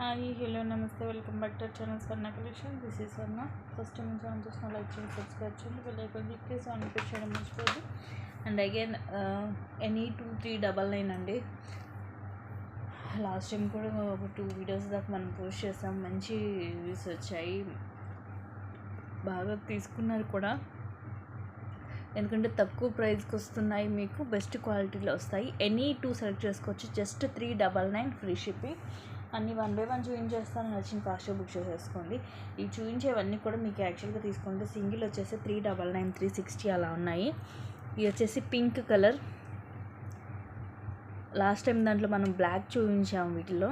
Hi, hello, namaste, welcome back to our channel Swarna Collection. This is Swarna. First time channel just like and subscribe channel bell icon click చేసి on చేయడం మర్చిపోవద్దు. And again any 2399 అండి. Last time కూడా ఒక 2 videos దాకా మనం post చేసాం, మంచి వ్యూస్ వచ్చాయి, బాగా తీసుకున్నారు కూడా. ఎందుకంటే తక్కువ ప్రైస్కి వస్తున్నాయి, మీకు బెస్ట్ క్వాలిటీలో వస్తాయి. ఎనీ 2 సెలెక్ట్ చేసుకోవచ్చు. Just 399 free shipping. అన్నీ 1 by 1 చూపించేస్తాను, నచ్చిన ఫాస్ట్గా బుక్ చేసేసుకోండి. ఈ చూపించేవన్నీ కూడా మీకు యాక్చువల్గా తీసుకుంటే సింగిల్ వచ్చేసి 399, 360 అలా ఉన్నాయి. ఇది వచ్చేసి పింక్ కలర్. లాస్ట్ టైం దాంట్లో మనం బ్లాక్ చూపించాము. వీటిలో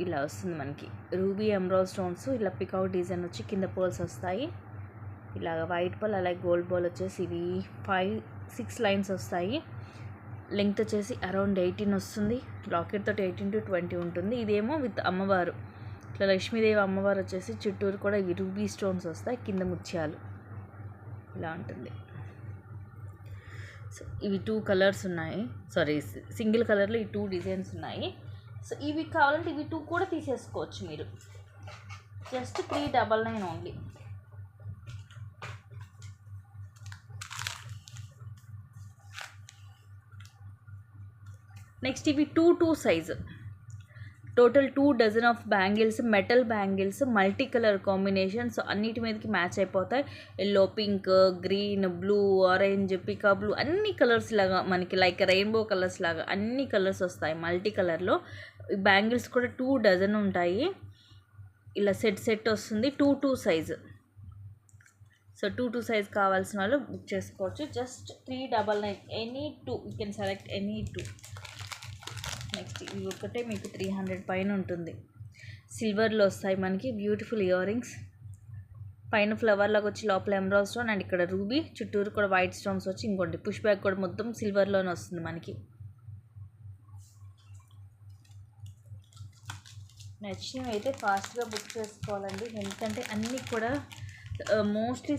ఇలా వస్తుంది మనకి రూబీ ఎమరాల్డ్ స్టోన్స్, ఇలా పికౌట్ డిజైన్ వచ్చి కింద పర్ల్స్ వస్తాయి. ఇలాగ వైట్ బాల్ అలాగే గోల్డ్ బాల్ వచ్చేసి ఇవి 5-6 లైన్స్ వస్తాయి. లెంగ్త్ వచ్చేసి అరౌండ్ 18 వస్తుంది. లాకెట్ తోటి 18 to 20 ఉంటుంది. ఇదేమో విత్ అమ్మవారు, ఇట్లా లక్ష్మీదేవి అమ్మవారు వచ్చేసి చుట్టూరు కూడా ఇవి రూబీ స్టోన్స్ వస్తాయి, కింద ముత్యాలు ఇలా ఉంటుంది. సో ఇవి 2 కలర్స్ ఉన్నాయి, సారీ సింగిల్ కలర్లో ఈ 2 డిజైన్స్ ఉన్నాయి. సో ఇవి కావాలంటే ఇవి 2 కూడా తీసేసుకోవచ్చు మీరు. Just 399 only. నెక్స్ట్ ఇవి 2 size, total 2 dozen of bangles, metal bangles, multi colour combination. So అన్నిటి మీదకి మ్యాచ్ అయిపోతాయి. Yellow, pink, green, blue, orange, పికా బ్లూ, అన్ని కలర్స్ లాగా మనకి లైక్ రెయిన్బో కలర్స్ లాగా అన్ని కలర్స్ వస్తాయి మల్టీ కలర్లో. బ్యాంగిల్స్ కూడా 2 డజన్ ఉంటాయి. ఇలా సెట్ వస్తుంది. 2 సైజు. సో 2 సైజ్ కావాల్సిన వాళ్ళు బుక్ చేసుకోవచ్చు. Just 399 any 2, you can select any 2. Next ఇవి ఒకటే మీకు 300 పైన ఉంటుంది. సిల్వర్లో వస్తాయి మనకి బ్యూటిఫుల్ ఇయర్ రింగ్స్. పైన ఫ్లవర్ లాగా వచ్చి లోపల ఎమరాల్డ్ స్టోన్, అండ్ ఇక్కడ రూబీ, చుట్టూరు కూడా వైట్ స్టోన్స్ వచ్చి, ఇంకోటి పుష్ బ్యాక్ కూడా మొత్తం సిల్వర్లోనే వస్తుంది మనకి. నచ్చినవి అయితే ఫాస్ట్గా బుక్ చేసుకోవాలండి, ఎందుకంటే అన్నీ కూడా మోస్ట్లీ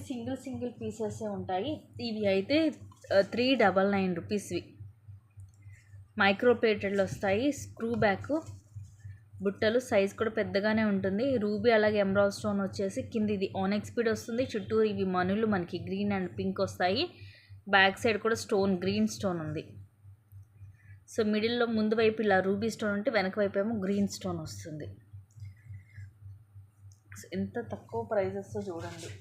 సింగిల్ పీసెసే ఉంటాయి. ఇవి అయితే 399 రూపీస్వి. మైక్రో ప్లేటెడ్లు వస్తాయి. స్క్రూ బ్యాక్ బుట్టలు, సైజ్ కూడా పెద్దగానే ఉంటుంది. రూబీ అలాగే ఎమరాల్డ్ స్టోన్ వచ్చేసి కింద ఇది ఆనెక్స్ బీడ్ వస్తుంది. చుట్టూ ఇవి మనులు మనకి గ్రీన్ అండ్ పింక్ వస్తాయి. బ్యాక్ సైడ్ కూడా స్టోన్, గ్రీన్ స్టోన్ ఉంది. సో మిడిల్లో ముందు వైపు ఇలా రూబీ స్టోన్ ఉంటే వెనక వైపు ఏమో గ్రీన్ స్టోన్ వస్తుంది. ఎంత తక్కువ ప్రైజెస్తో చూడండి,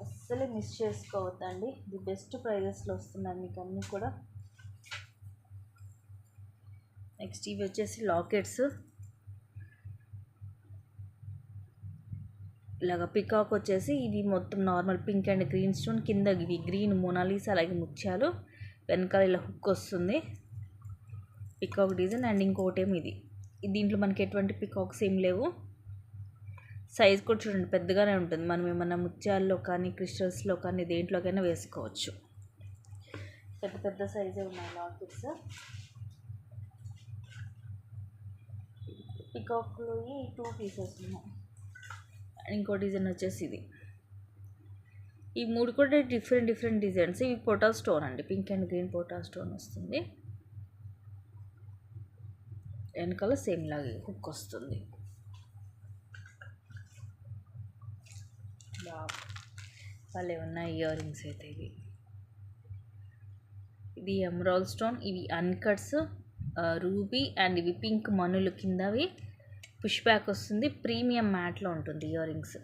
అస్సలే మిస్ చేసుకోవద్దండి. ది బెస్ట్ ప్రైజెస్లో వస్తున్నాయి మీకు అన్నీ కూడా. నెక్స్ట్ ఇవి వచ్చేసి లాకెట్స్. ఇలాగ పికాక్ వచ్చేసి ఇది మొత్తం normal pink and green stone, కింద ఇవి గ్రీన్ మోనాలిసా అలాగే ముత్యాలు, వెనకాల ఇలా హుక్ వస్తుంది పికాక్ డిజైన్. అండ్ ఇంకోటేమో ఇది, దీంట్లో మనకి ఎటువంటి పికాక్స్ ఏం లేవు. సైజ్ కూడా చూడండి పెద్దగానే ఉంటుంది. మనం ఏమన్నా ముత్యాల్లో కానీ క్రిస్టల్స్లో కానీ దేంట్లోకైనా వేసుకోవచ్చు. పెద్ద సైజే ఉన్నాయి లాకెట్స్. పికాక్లో ఈ 2 పీసెస్ ఉన్నాయి. ఇంకో డిజైన్ వచ్చేసి ఇది. ఈ 3 కూడా డిఫరెంట్ డిజైన్స్. ఇవి పోటా స్టోన్ అండి, పింక్ అండ్ గ్రీన్ పోటా స్టోన్ వస్తుంది. వెనకాల సేమ్ లాగే హుక్ వస్తుంది. భలే ఉన్నాయి ఇయర్ రింగ్స్ అయితే. ఇది ఎమరాల్డ్ స్టోన్, ఇవి అన్కట్స్, రూబీ అండ్ ఇవి పింక్ మనులు, కిందవి పుష్ బ్యాక్ వస్తుంది. ప్రీమియం మ్యాట్లో ఉంటుంది ఇయర్ రింగ్స్.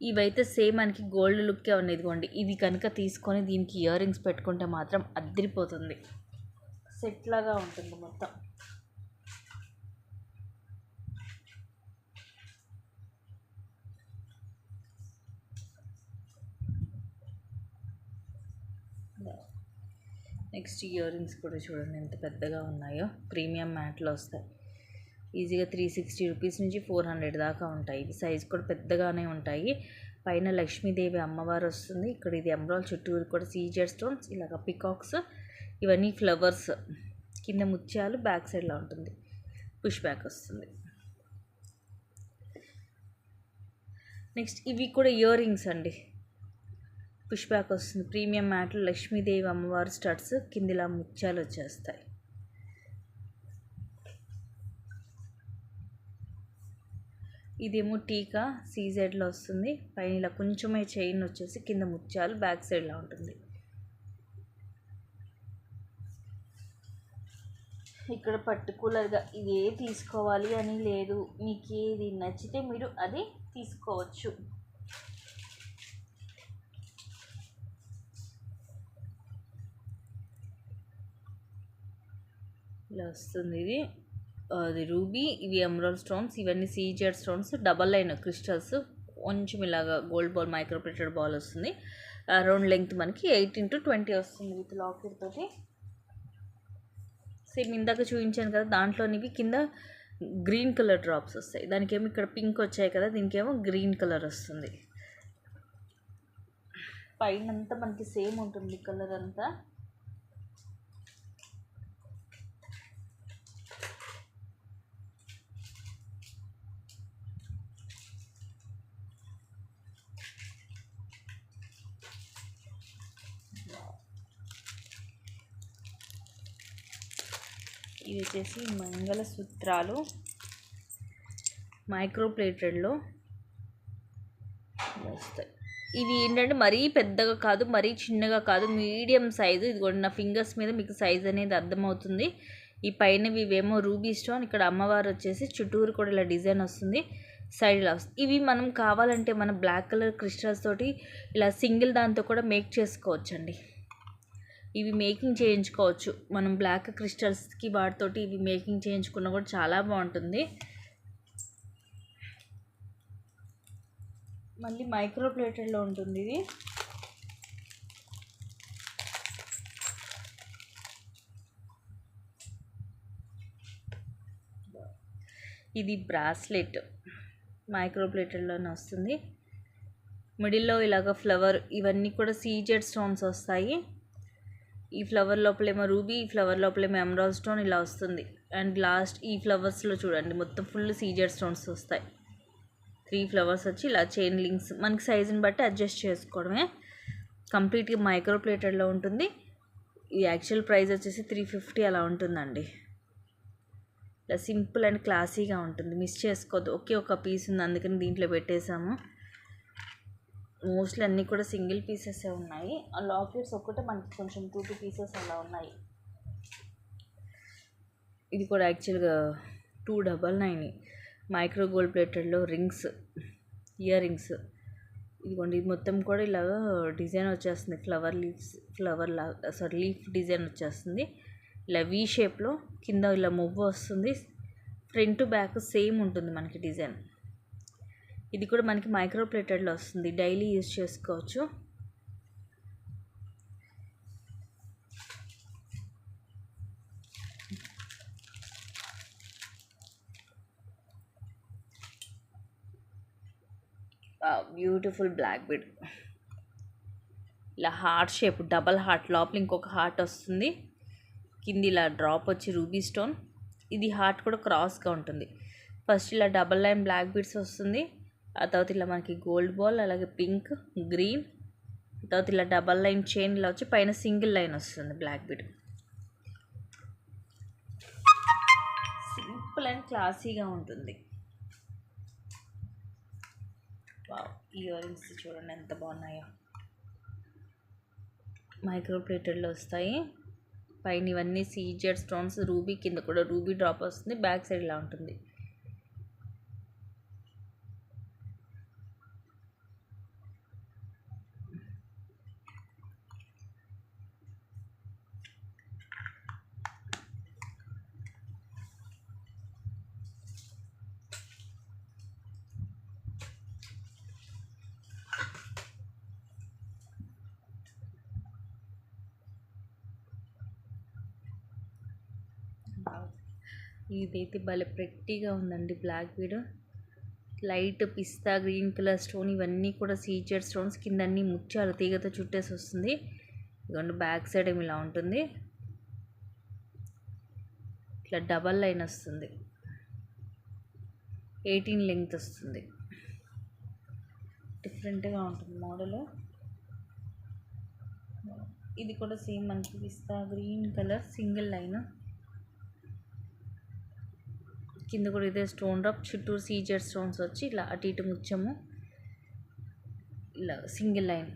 ఇవైతే సేమ్ మనకి గోల్డ్ లుక్కే ఉన్నాయి. ఇదిగోండి, ఇది కనుక తీసుకొని దీనికి ఇయర్ రింగ్స్ పెట్టుకుంటే మాత్రం అద్దరిపోతుంది. సెట్ లాగా ఉంటుంది మొత్తం. నెక్స్ట్ ఇయర్ రింగ్స్ కూడా చూడండి ఎంత పెద్దగా ఉన్నాయో. ప్రీమియం మ్యాట్లో వస్తాయి. ఈజీగా 360 రూపీస్ నుంచి 400 దాకా ఉంటాయి. ఇవి సైజ్ కూడా పెద్దగానే ఉంటాయి. పైన లక్ష్మీదేవి అమ్మవారు వస్తుంది. ఇక్కడ ఇది ఎమరాల్డ్, చుట్టూరు కూడా సీజెడ్ స్టోన్స్, ఇలాగ పికాక్స్, ఇవన్నీ ఫ్లవర్స్, కింద ముత్యాలు, బ్యాక్ సైడ్లో ఉంటుంది, పుష్ బ్యాక్ వస్తుంది. నెక్స్ట్ ఇవి కూడా ఇయర్ రింగ్స్ అండి, పుష్ బ్యాక్ వస్తుంది. ప్రీమియం మ్యాట్లో లక్ష్మీదేవి అమ్మవారు స్టడ్స్, కిందిలా ముత్యాలు వచ్చేస్తాయి. ఇదేమో టీకా సీజెడ్లో వస్తుంది. పైన ఇలా కొంచెమే చైన్ వచ్చేసి కింద ముత్యాలు, బ్యాక్ సైడ్లా ఉంటుంది. ఇక్కడ పర్టికులర్గా ఇదే తీసుకోవాలి అని లేదు, మీకు ఏది నచ్చితే మీరు అది తీసుకోవచ్చు. ఇలా వస్తుంది. ఇది రూబీ, ఇవి ఎమరాల్డ్ స్టోన్స్, ఇవన్నీ CZ stones, double line crystals, కొంచెం ఇలాగా గోల్డ్ బాల్ మైక్రోప్లేటెడ్ బాల్ వస్తుంది. రౌండ్ లెంగ్త్ మనకి 18-20 వస్తుంది విత్ లాకెట్ తోటి. సేమ్ ఇందాక చూపించాను కదా, దాంట్లోనివి కింద గ్రీన్ కలర్ డ్రాప్స్ వస్తాయి. దానికేమో ఇక్కడ పింక్ వచ్చాయి కదా, దీనికేమో గ్రీన్ కలర్ వస్తుంది. పైన అంతా మనకి సేమ్ ఉంటుంది కలర్ అంతా. ఇవి వచ్చేసి మంగళసూత్రాలు మైక్రోప్లేటెడ్లో వస్తాయి. ఇవి ఏంటంటే మరీ పెద్దగా కాదు, మరీ చిన్నగా కాదు, మీడియం సైజు. ఇదిగోండి నా ఫింగర్స్ మీద మీకు సైజ్ అనేది అర్థమవుతుంది. ఈ పైన ఇవేమో రూబీ స్టోన్, ఇక్కడ అమ్మవారు వచ్చేసి చుట్టూరు కూడా ఇలా డిజైన్ వస్తుంది, సైడ్ ఇలా వస్తుంది. ఇవి మనం కావాలంటే మన బ్లాక్ కలర్ క్రిస్టల్స్ తోటి ఇలా సింగిల్ దాంతో కూడా మేక్ చేసుకోవచ్చండి. ఇవి మేకింగ్ చేయించుకోవచ్చు మనం బ్లాక్ క్రిస్టల్స్కి, వాటితోటి ఇవి మేకింగ్ చేయించుకున్నా కూడా చాలా బాగుంటుంది. మళ్ళీ మైక్రోప్లేటెడ్లో ఉంటుంది ఇది. ఇది బ్రాస్లెట్ మైక్రోప్లేటెడ్లోనే వస్తుంది. మిడిల్లో ఇలాగ ఫ్లవర్, ఇవన్నీ కూడా సీజెడ్ స్టోన్స్ వస్తాయి. ఈ ఫ్లవర్ లోపలేమో రూబీ, ఈ ఫ్లవర్ లోపలేమో ఎమరాల్డ్ స్టోన్ ఇలా వస్తుంది. అండ్ లాస్ట్ ఈ ఫ్లవర్స్లో చూడండి మొత్తం ఫుల్ సీజెడ్ స్టోన్స్ వస్తాయి. 3 ఫ్లవర్స్ వచ్చి ఇలా చైన్ లింక్స్, మనకి సైజుని బట్టి అడ్జస్ట్ చేసుకోవడమే. కంప్లీట్గా మైక్రోప్లేటెడ్లో ఉంటుంది. ఈ యాక్చువల్ ప్రైస్ వచ్చేసి 350 అలా ఉంటుందండి. ఇలా సింపుల్ అండ్ క్లాసీగా ఉంటుంది, మిస్ చేసుకోవద్దు. ఒకే ఒక పీస్ ఉంది, అందుకని దీంట్లో పెట్టేసాము. మోస్ట్లీ అన్నీ కూడా సింగిల్ పీసెసే ఉన్నాయి. ఆ లాకెట్స్ ఒక్కటే మనకి కొంచెం 2 పీసెస్ అలా ఉన్నాయి. ఇది కూడా యాక్చువల్గా 299 మైక్రో గోల్డ్ ప్లేటెడ్లో రింగ్స్, ఇయర్ రింగ్స్. ఇదిగోండి, ఇది మొత్తం కూడా ఇలాగా డిజైన్ వచ్చేస్తుంది, లీఫ్ డిజైన్ వచ్చేస్తుంది. ఇలా వీ షేప్లో కింద ఇలా మువ్వ వస్తుంది. ఫ్రంట్ బ్యాక్ సేమ్ ఉంటుంది మనకి డిజైన్. ఇది కూడా మనకి మైక్రోప్లేటెడ్లో వస్తుంది, డైలీ యూజ్ చేసుకోవచ్చు. బ్యూటిఫుల్ బ్లాక్ బీడ్, ఇలా హార్ట్ షేప్, డబల్ హార్ట్, లోపల ఇంకొక హార్ట్ వస్తుంది, కింది ఇలా డ్రాప్ వచ్చి రూబీ స్టోన్. ఇది హార్ట్ కూడా క్రాస్గా ఉంటుంది. ఫస్ట్ ఇలా డబల్ లైన్ బ్లాక్ బీడ్స్ వస్తుంది, ఆ తర్వాత ఇలా మనకి గోల్డ్ బాల్, అలాగే పింక్, గ్రీన్, తర్వాత ఇలా డబల్ లైన్ చైన్ ఇలా వచ్చి పైన సింగిల్ లైన్ వస్తుంది బ్లాక్ బీడ్. సింపుల్ అండ్ క్లాసీగా ఉంటుంది. వావ్, ఇయర్ రింగ్స్ చూడండి ఎంత బాగున్నాయో, మైక్రోప్లేటెడ్లో వస్తాయి. పైన ఇవన్నీ సీజెడ్ స్టోన్స్, రూబీ, కింద కూడా రూబీ డ్రాప్ వస్తుంది, బ్యాక్ సైడ్ ఇలా ఉంటుంది. ఇదైతే భలే ప్రెట్టీగా ఉందండి బ్లాక్ బీడ్. లైట్ పిస్తా గ్రీన్ కలర్ స్టోన్, ఇవన్నీ కూడా సీజెడ్ స్టోన్స్, కింద అన్ని ముత్యాలు తీగతో చుట్టేసి వస్తుంది. ఇదిగోండి బ్యాక్ సైడ్ ఏమి ఇలా ఉంటుంది, ఇట్లా డబల్ లైన్ వస్తుంది, 18 లెంగ్త్ వస్తుంది. డిఫరెంట్గా ఉంటుంది మోడల్. ఇది కూడా సేమ్ మనకి పిస్తా గ్రీన్ కలర్ సింగిల్ లైన్, కింద కూడా ఇదే స్టోన్ డ్రాప్, చుట్టూ సీజెడ్ స్టోన్స్ వచ్చి ఇలా అటు ఇటు ముత్యము, ఇలా సింగిల్ లైన్.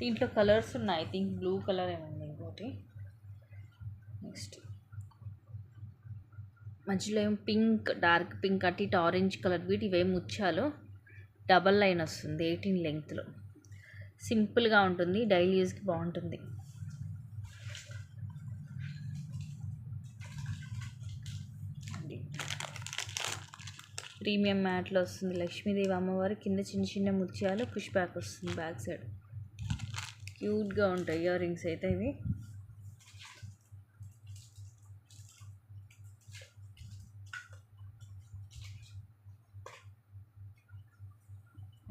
దీంట్లో కలర్స్ ఉన్నాయి, ఐ థింక్ బ్లూ కలర్ ఏముంది ఇంకోటి. నెక్స్ట్ మధ్యలో ఏం పింక్, డార్క్ పింక్, అటు ఇటు ఆరెంజ్ కలర్ వీటి ఇవేం ముత్యాలు. డబల్ లైన్ వస్తుంది 18 లెంగ్త్లో. సింపుల్గా ఉంటుంది, డైలీ యూస్కి బాగుంటుంది. ప్రీమియం మ్యాట్లో వస్తుంది. లక్ష్మీదేవి అమ్మవారి కింద చిన్న చిన్న ముత్యాలు, పుష్ బ్యాక్ వస్తుంది బ్యాక్ సైడ్. క్యూట్గా ఉంటాయి ఇయర్ రింగ్స్ అయితే ఇవి.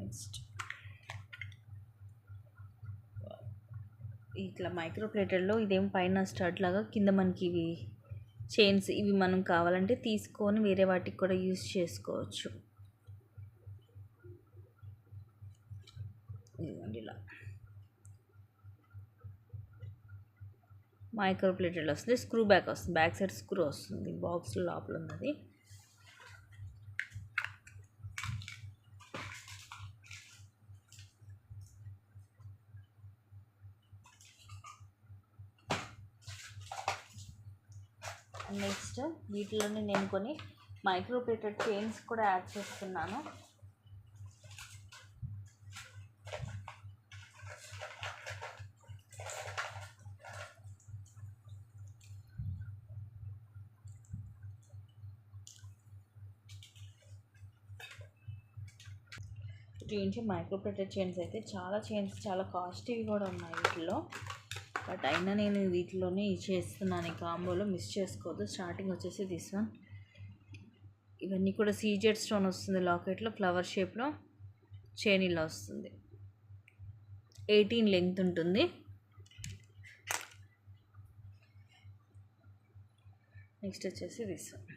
నెక్స్ట్ ఇట్లా మైక్రో ప్లేటెడ్లో ఇదేం పైన స్టడ్ లాగా, కింద మనకి ఇవి చైన్స్, ఇవి మనం కావాలంటే తీసుకొని వేరే వాటికి కూడా యూజ్ చేసుకోవచ్చు. ఇదిగోండి ఇలా మైక్రో ప్లేటెడ్లో వస్తుంది. స్క్రూ బ్యాక్ వస్తుంది, బ్యాక్ సైడ్ స్క్రూ వస్తుంది, బాక్స్లో లోపల ఉన్నది. నెక్స్ట్ వీటిలోనే నేను కొన్ని మైక్రో ప్లేటెడ్ చైన్స్ కూడా యాడ్ చేస్తున్నాను. దీంట్లో మైక్రో ప్లేటెడ్ చైన్స్ అయితే చాలా చైన్స్ చాలా కాస్ట్లీ కూడా ఉన్నాయి వీటిలో. బట్ అయినా నేను వీటిలోనే చేస్తున్నాను ఈ కాంబోలో, మిస్ చేసుకోవద్దు. స్టార్టింగ్ వచ్చేసి దిస్ వన్. ఇవన్నీ కూడా సీజెడ్ స్టోన్ వస్తుంది లాకెట్లో, ఫ్లవర్ షేప్లో చైన్ ఇలా వస్తుంది. 18 లెంగ్త్ ఉంటుంది. నెక్స్ట్ వచ్చేసి దిస్ వన్.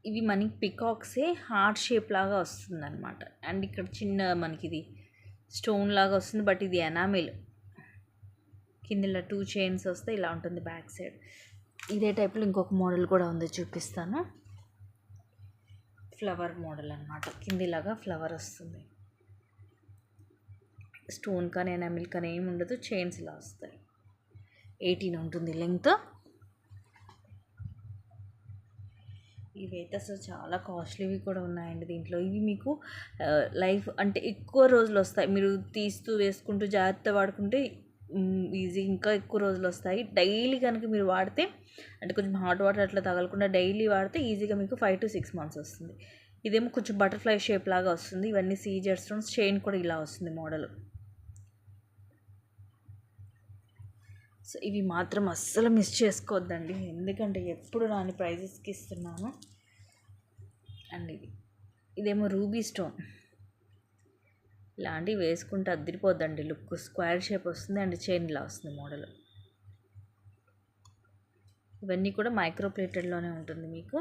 ఇవి మనకి పికాక్సే హార్ట్ షేప్ లాగా వస్తుంది అనమాట. అండ్ ఇక్కడ చిన్న మనకి ఇది స్టోన్ లాగా వస్తుంది, బట్ ఇది ఎనామిల్. కింద ఇలా 2 చైన్స్ వస్తే ఇలా ఉంటుంది బ్యాక్ సైడ్. ఇదే టైప్లో ఇంకొక మోడల్ కూడా ఉంది, చూపిస్తాను. ఫ్లవర్ మోడల్ అనమాట, కింద ఇలాగా ఫ్లవర్ వస్తుంది. స్టోన్ కానీ ఎనామిల్ కానీ ఏమి ఉండదు, చైన్స్ ఇలా వస్తాయి. 18 ఉంటుంది లెంగ్త్. ఇవైతే అసలు చాలా కాస్ట్లీవి కూడా ఉన్నాయండి దీంట్లో. ఇవి మీకు లైఫ్ అంటే ఎక్కువ రోజులు వస్తాయి, మీరు తీస్తూ వేసుకుంటూ జాగ్రత్త వాడుకుంటే ఈజీ ఇంకా ఎక్కువ రోజులు వస్తాయి. డైలీ కనుక మీరు వాడితే, అంటే కొంచెం హాట్ వాటర్ అట్లా తగలకుండా డైలీ వాడితే ఈజీగా మీకు 5 to 6 months వస్తుంది. ఇదేమో కొంచెం బటర్ఫ్లై షేప్ లాగా వస్తుంది. ఇవన్నీ సీజెడ్ స్టోన్స్, చైన్ కూడా ఇలా వస్తుంది మోడల్. సో ఇవి మాత్రం అస్సలు మిస్ చేసుకోవద్దండి, ఎందుకంటే ఎప్పుడు రాని ప్రైజెస్కి ఇస్తున్నాను. అండ్ ఇదేమో రూబీ స్టోన్. ఇలాంటివి వేసుకుంటే అద్దరిపోద్దండి లుక్. స్క్వేర్ షేప్ వస్తుంది అండ్ చైన్ ఇలా వస్తుంది మోడల్. ఇవన్నీ కూడా మైక్రో ప్లేటెడ్లోనే ఉంటుంది మీకు.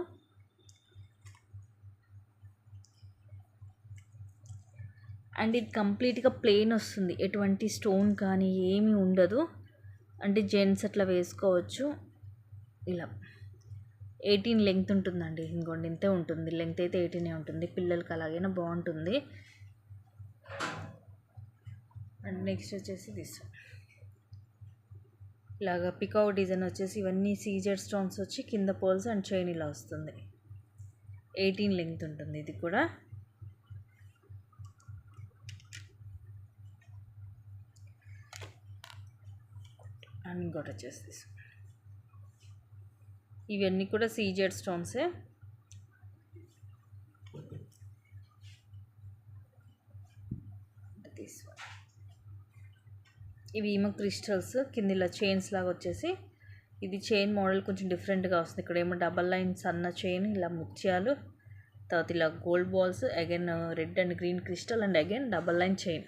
అండ్ ఇది కంప్లీట్గా ప్లెయిన్ వస్తుంది, ఎటువంటి స్టోన్ కానీ ఏమీ ఉండదు. అంటే జెంట్స్ అట్లా వేసుకోవచ్చు. ఇలా 18 లెంగ్త్ ఉంటుందండి. ఇంకోండి ఇంతే ఉంటుంది లెంగ్త్ అయితే, 18 ఉంటుంది. పిల్లలకి అలాగైనా బాగుంటుంది. అండ్ నెక్స్ట్ వచ్చేసి దిస్ ఇలాగా పికాక్ డిజైన్ వచ్చేసి, ఇవన్నీ సీజెడ్ స్టోన్స్ వచ్చి కింద పోల్స్ అండ్ చైన్ ఇలా వస్తుంది. 18 లెంగ్త్ ఉంటుంది ఇది కూడా. అండ్ ఇంకోటి వచ్చేసి ఇవన్నీ కూడా సీజెడ్ స్టోన్సే. ఇవి ఏమో క్రిస్టల్స్, కింద ఇలా చైన్స్ లాగా వచ్చేసి, ఇది చైన్ మోడల్ కొంచెం డిఫరెంట్గా వస్తుంది. ఇక్కడ ఏమో డబల్ లైన్ సన్న చైన్, ఇలా ముత్యాలు, తర్వాత ఇలా gold balls, again red and green crystal, and again double line chain.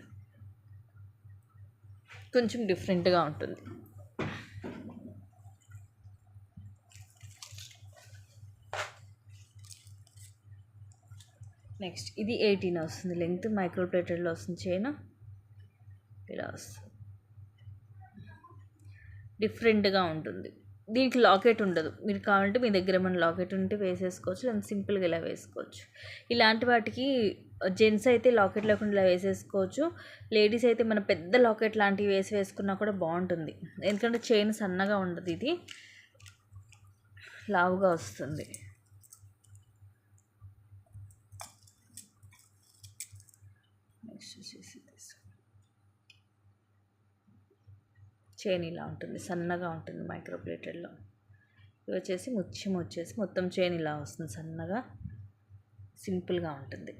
కొంచెం డిఫరెంట్గా ఉంటుంది. నెక్స్ట్ ఇది 18 వస్తుంది లెంగ్త్, మైక్రో ప్లేటెడ్లో వస్తుంది చైన్ ఇలా వస్తుంది. డిఫరెంట్గా ఉంటుంది. దీనికి లాకెట్ ఉండదు. మీరు కావాలంటే మీ దగ్గర ఏమైనా లాకెట్ ఉంటే వేసేసుకోవచ్చు, లేదా సింపుల్గా ఇలా వేసుకోవచ్చు. ఇలాంటి వాటికి జెంట్స్ అయితే లాకెట్ లేకుండా ఇలా వేసేసుకోవచ్చు. లేడీస్ అయితే మన పెద్ద లాకెట్ లాంటివి వేసుకున్నా కూడా బాగుంటుంది. ఎందుకంటే చైన్ సన్నగా ఉండదు, ఇది లావుగా వస్తుంది. నెక్స్ట్ వచ్చేసి చైన్ ఇలా ఉంటుంది, సన్నగా ఉంటుంది మైక్రో ప్లేటెడ్లో. ఇవి వచ్చేసి ముత్యం వచ్చేసి మొత్తం చైన్ ఇలా వస్తుంది, సన్నగా సింపుల్గా ఉంటుంది.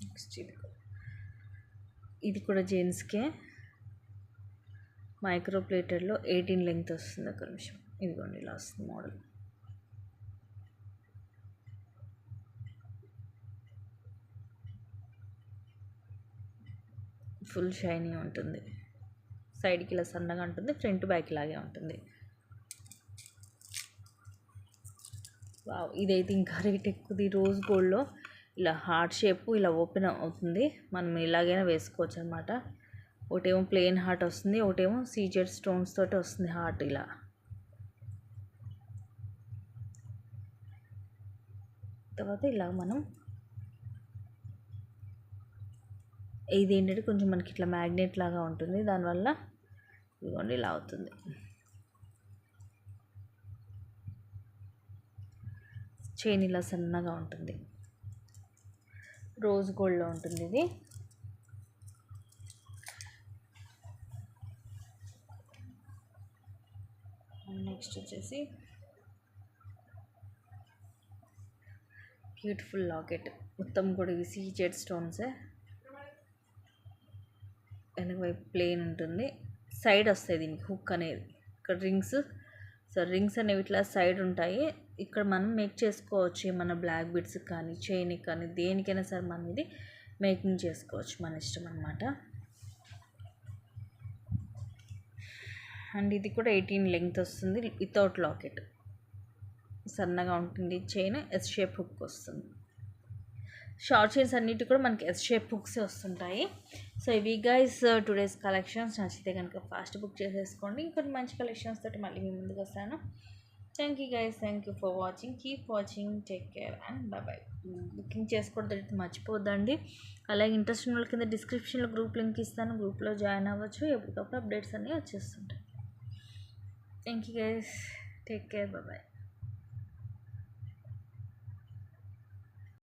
నెక్స్ట్ ఇది కూడా జెంట్స్కే మైక్రో ప్లేటెడ్లో 18 లెంగ్త్ వస్తుంది. ఒక నిమిషం, ఇదిగోండి ఇలా వస్తుంది మోడల్. ఫుల్ షైనీ ఉంటుంది, సైడ్కి ఇలా సన్నగా ఉంటుంది, ఫ్రంట్ బ్యాక్ లాగే ఉంటుంది. వావ్, ఇదైతే ఇంకా రేట్ ఎక్కువది. రోజ్ గోల్డ్లో ఇలా హార్ట్ షేప్ ఇలా ఓపెన్ అవుతుంది, మనం ఇలాగైనా వేసుకోవచ్చు అనమాట. ఒకటేమో ప్లెయిన్ హార్ట్ వస్తుంది, ఒకటేమో సీజెడ్ స్టోన్స్ తోటి వస్తుంది హార్ట్ ఇలా. తర్వాత ఇలా మనం ఇది ఏంటంటే కొంచెం మనకి ఇట్లా మ్యాగ్నెట్ లాగా ఉంటుంది, దానివల్ల ఇదిగోండి ఇలా అవుతుంది. చైన్ ఇలా సన్నగా ఉంటుంది, రోజ్ గోల్డ్లో ఉంటుంది ఇది. నెక్స్ట్ వచ్చేసి బ్యూటిఫుల్ లాకెట్, మొత్తం కూడా ఇవి సీజెడ్ స్టోన్సే. వెనక వైపు ప్లెయిన్ ఉంటుంది, సైడ్ వస్తాయి దీనికి హుక్ అనేది. ఇక్కడ రింగ్స్, సో రింగ్స్ అనేవి ఇట్లా సైడ్ ఉంటాయి. ఇక్కడ మనం మేక్ చేసుకోవచ్చు, మన బ్లాక్ బిడ్స్ కానీ చైన్కి కానీ దేనికైనా సరే మనం ఇది మేకింగ్ చేసుకోవచ్చు, మన ఇష్టం అనమాట. అండ్ ఇది కూడా 18 లెంగ్త్ వస్తుంది, వితౌట్ లాకెట్. సన్నగా ఉంటుంది చైన్, ఎస్ షేప్ హుక్ వస్తుంది. షార్ట్ చైన్స్ అన్నిటి కూడా మనకి ఎస్ షేప్ హుక్సే వస్తుంటాయి. సో ఇవి గైస్ టుడేస్ కలెక్షన్స్. నచ్చితే కనుక ఫాస్ట్ బుక్ చేసేసుకోండి. ఇంకొన్ని మంచి కలెక్షన్స్ తోటి మళ్ళీ మీ ముందుకు వస్తాను. Thank you guys, thank you for watching. Keep watching, take care and bye. Booking చేసుకోవద్దు మర్చిపోద్దండి. అలాగే ఇంట్రెస్ట్ ఉన్న వాళ్ళ కింద డిస్క్రిప్షన్లో గ్రూప్ లింక్ ఇస్తాను, గ్రూప్లో జాయిన్ అవ్వచ్చు. ఎప్పటికప్పుడు అప్డేట్స్ అన్నీ వచ్చేస్తుంటాయి. Thank you guys, take care, bye.